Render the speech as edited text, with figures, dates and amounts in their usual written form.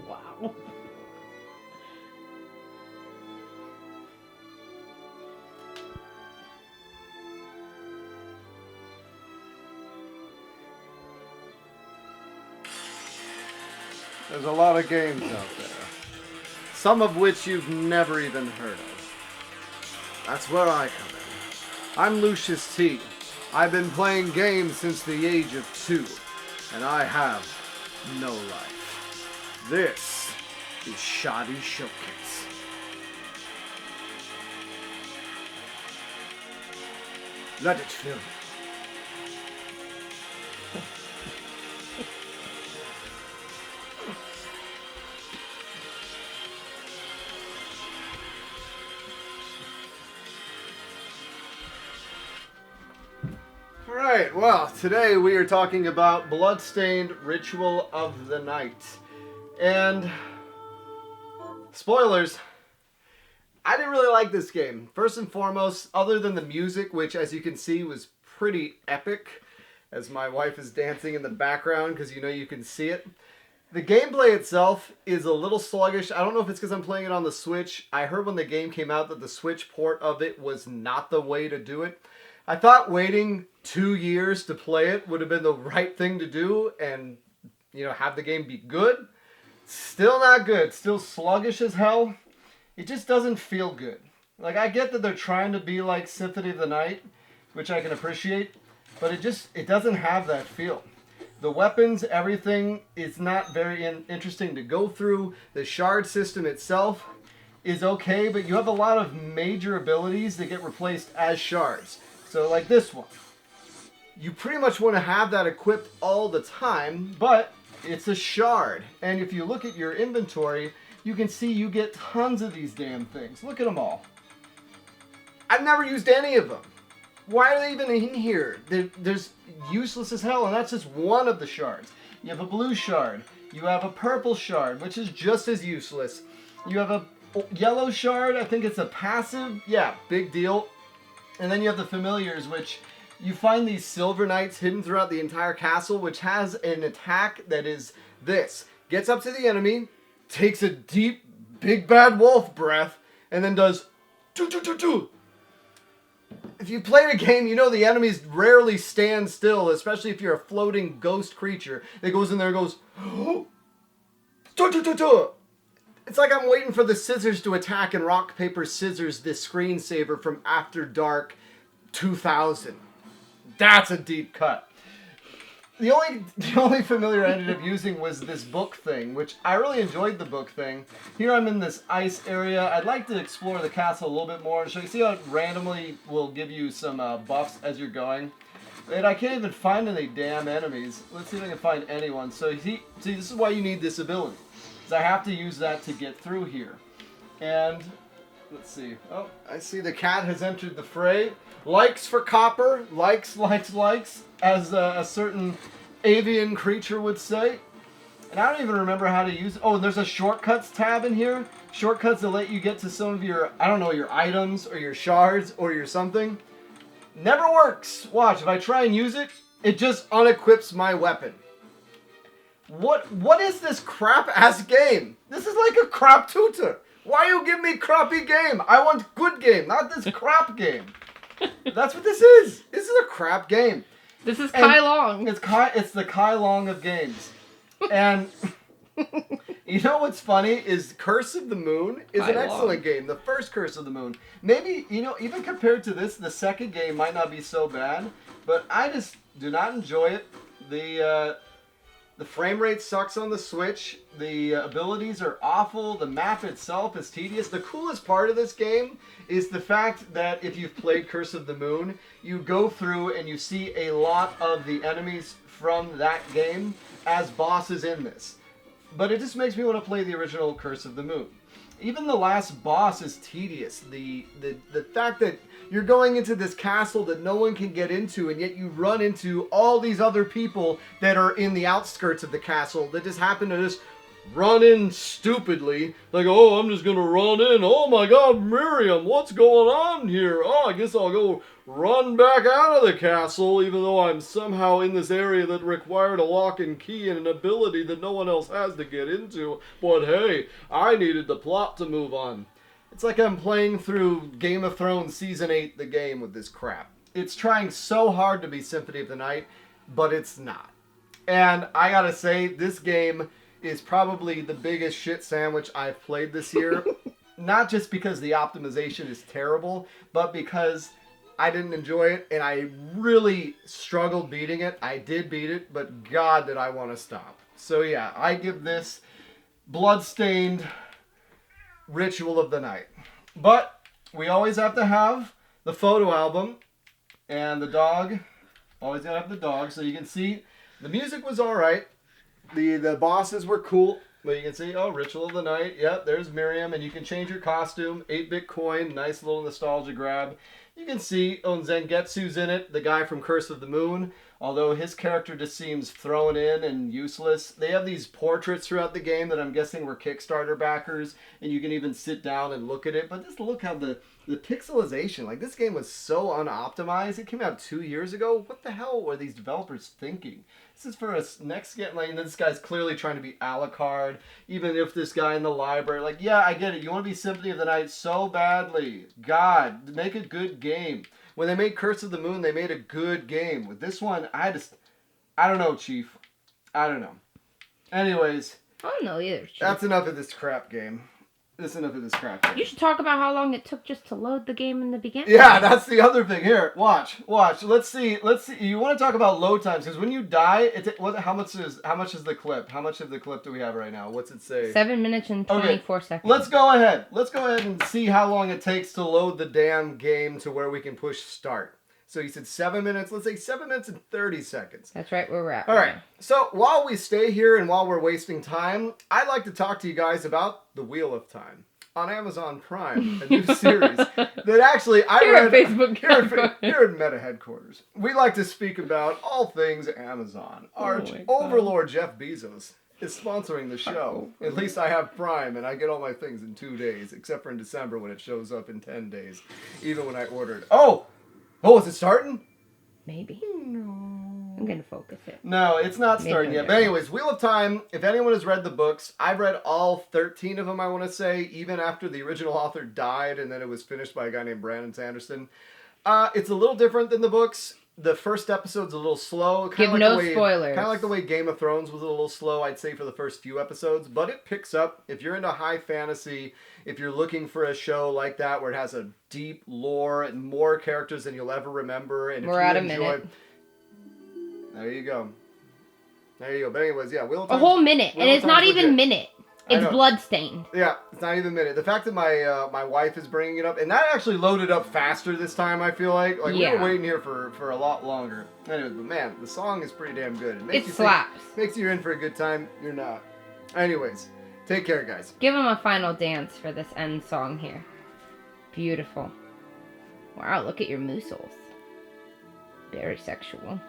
Wow. There's a lot of games out there. Some of which you've never even heard of. That's where I come in. I'm Lucius T. I've been playing games since the age of 2, and I have no life. This is Shoddy Showcase. Let it fill you. Alright, well, today we are talking about Bloodstained Ritual of the Night. And, spoilers, I didn't really like this game. First and foremost, other than the music, which as you can see was pretty epic, as my wife is dancing in the background because you know you can see it. The gameplay itself is a little sluggish. I don't know if it's because I'm playing it on the Switch. I heard when the game came out that the Switch port of it was not the way to do it. I thought waiting 2 years to play it would have been the right thing to do and, you know, have the game be good. Still not good. Still sluggish as hell. It just doesn't feel good. Like, I get that they're trying to be like Symphony of the Night, which I can appreciate, but it doesn't have that feel. The weapons, everything is not very interesting to go through. The shard system itself is okay, but you have a lot of major abilities that get replaced as shards. So like this one. You pretty much want to have that equipped all the time, but it's a shard. And if you look at your inventory, you can see you get tons of these damn things. Look at them all. I've never used any of them. Why are they even in here? There's useless as hell, and that's just one of the shards. You have a blue shard. You have a purple shard, which is just as useless. You have a yellow shard. I think it's a passive. Yeah, big deal. And then you have the familiars, which you find these silver knights hidden throughout the entire castle, which has an attack that is this. Gets up to the enemy, takes a deep, big bad wolf breath, and then does do. If you play the game, you know the enemies rarely stand still, especially if you're a floating ghost creature that goes in there and goes do. It's like I'm waiting for the scissors to attack in Rock, Paper, Scissors, this screensaver from After Dark 2000. That's a deep cut. The only familiar I ended up using was this book thing, which I really enjoyed the book thing. Here I'm in this ice area. I'd like to explore the castle a little bit more. So you see how it randomly will give you some buffs as you're going. And I can't even find any damn enemies. Let's see if I can find anyone. So see, this is why you need this ability. I have to use that to get through here. And let's see. Oh, I see the cat has entered the fray. Likes for copper. Likes, as a certain avian creature would say. And I don't even remember how to use it. Oh, there's a shortcuts tab in here. Shortcuts that let you get to some of your, I don't know, your items or your shards or your something. Never works. Watch, if I try and use it, it just unequips my weapon. What is this crap-ass game? This is like a crap tutor. Why you give me crappy game? I want good game, not this crap game. That's what this is. This is a crap game. This is Kai Long. It's the Kai Long of games. And you know what's funny is Curse of the Moon is an excellent game. The first Curse of the Moon. Maybe, you know, even compared to this, the second game might not be so bad. But I just do not enjoy it. The frame rate sucks on the Switch. The abilities are awful. The map itself is tedious. The coolest part of this game is the fact that if you've played Curse of the Moon, you go through and you see a lot of the enemies from that game as bosses in this. But it just makes me want to play the original Curse of the Moon. Even the last boss is tedious. The fact that you're going into this castle that no one can get into, and yet you run into all these other people that are in the outskirts of the castle that just happen to just run in stupidly. Like, oh, I'm just gonna run in. Oh my god, Miriam, what's going on here? Oh, I guess I'll go run back out of the castle, even though I'm somehow in this area that required a lock and key and an ability that no one else has to get into. But hey, I needed the plot to move on. It's like I'm playing through Game of Thrones Season 8, the game, with this crap. It's trying so hard to be Symphony of the Night, but it's not. And I gotta say, this game is probably the biggest shit sandwich I've played this year. Not just because the optimization is terrible, but because I didn't enjoy it, and I really struggled beating it. I did beat it, but God, did I want to stop. So yeah, I give this Bloodstained Ritual of the Night. But we always have to have the photo album and the dog. Always gotta have the dog, so you can see the music was alright. The bosses were cool. But you can see, oh, Ritual of the Night. Yep, there's Miriam, and you can change your costume. 8-bit coin, nice little nostalgia grab. You can see, oh, Zangetsu's in it, the guy from Curse of the Moon. Although his character just seems thrown in and useless. They have these portraits throughout the game that I'm guessing were Kickstarter backers, and you can even sit down and look at it. But just look how the pixelization, like this game was so unoptimized. It came out 2 years ago. What the hell were these developers thinking? This is for a next game, like, and this guy's clearly trying to be a la carte. Even if this guy in the library, like, yeah, I get it. You want to be Symphony of the Night so badly. God, make a good game. When they made Curse of the Moon, they made a good game. With this one, I don't know, Chief. I don't know. Anyways. I don't know either, Chief. That's enough of this crap game. That's enough of this crap game. You should talk about how long it took just to load the game in the beginning. Yeah, that's the other thing. Here, watch. Let's see. You want to talk about load times, because when you die, how much is the clip? How much of the clip do we have right now? What's it say? 7 minutes and 24 seconds. Let's go ahead. Let's go ahead and see how long it takes to load the damn game to where we can push start. So you said 7 minutes. Let's say 7 minutes and 30 seconds. That's right where we're at. All right. So while we stay here and while we're wasting time, I'd like to talk to you guys about The Wheel of Time on Amazon Prime, a new series that actually I read here at Meta headquarters. We like to speak about all things Amazon. Our overlord Jeff Bezos is sponsoring the show. At least I have Prime, and I get all my things in 2 days, except for in December when it shows up in 10 days, even when I ordered. Oh, is it starting? Maybe. No. I'm going to focus it. No, it's not starting yet. But anyways, Wheel of Time, if anyone has read the books, I've read all 13 of them, I want to say, even after the original author died and then it was finished by a guy named Brandon Sanderson. It's a little different than the books. The first episode's a little slow. Give no spoilers. Kind of like the way Game of Thrones was a little slow, I'd say, for the first few episodes. But it picks up. If you're into high fantasy, if you're looking for a show like that where it has a deep lore and more characters than you'll ever remember. And we're at a minute. There you go. But anyways, yeah. A whole minute. And it's not even minute. It's Bloodstained. Yeah, it's not even a minute. The fact that my wife is bringing it up, and that actually loaded up faster this time, I feel like. We were waiting here for a lot longer. Anyways, but man, the song is pretty damn good. It slaps. Makes you in for a good time. You're not. Anyways, take care, guys. Give them a final dance for this end song here. Beautiful. Wow, look at your muscles. Very sexual.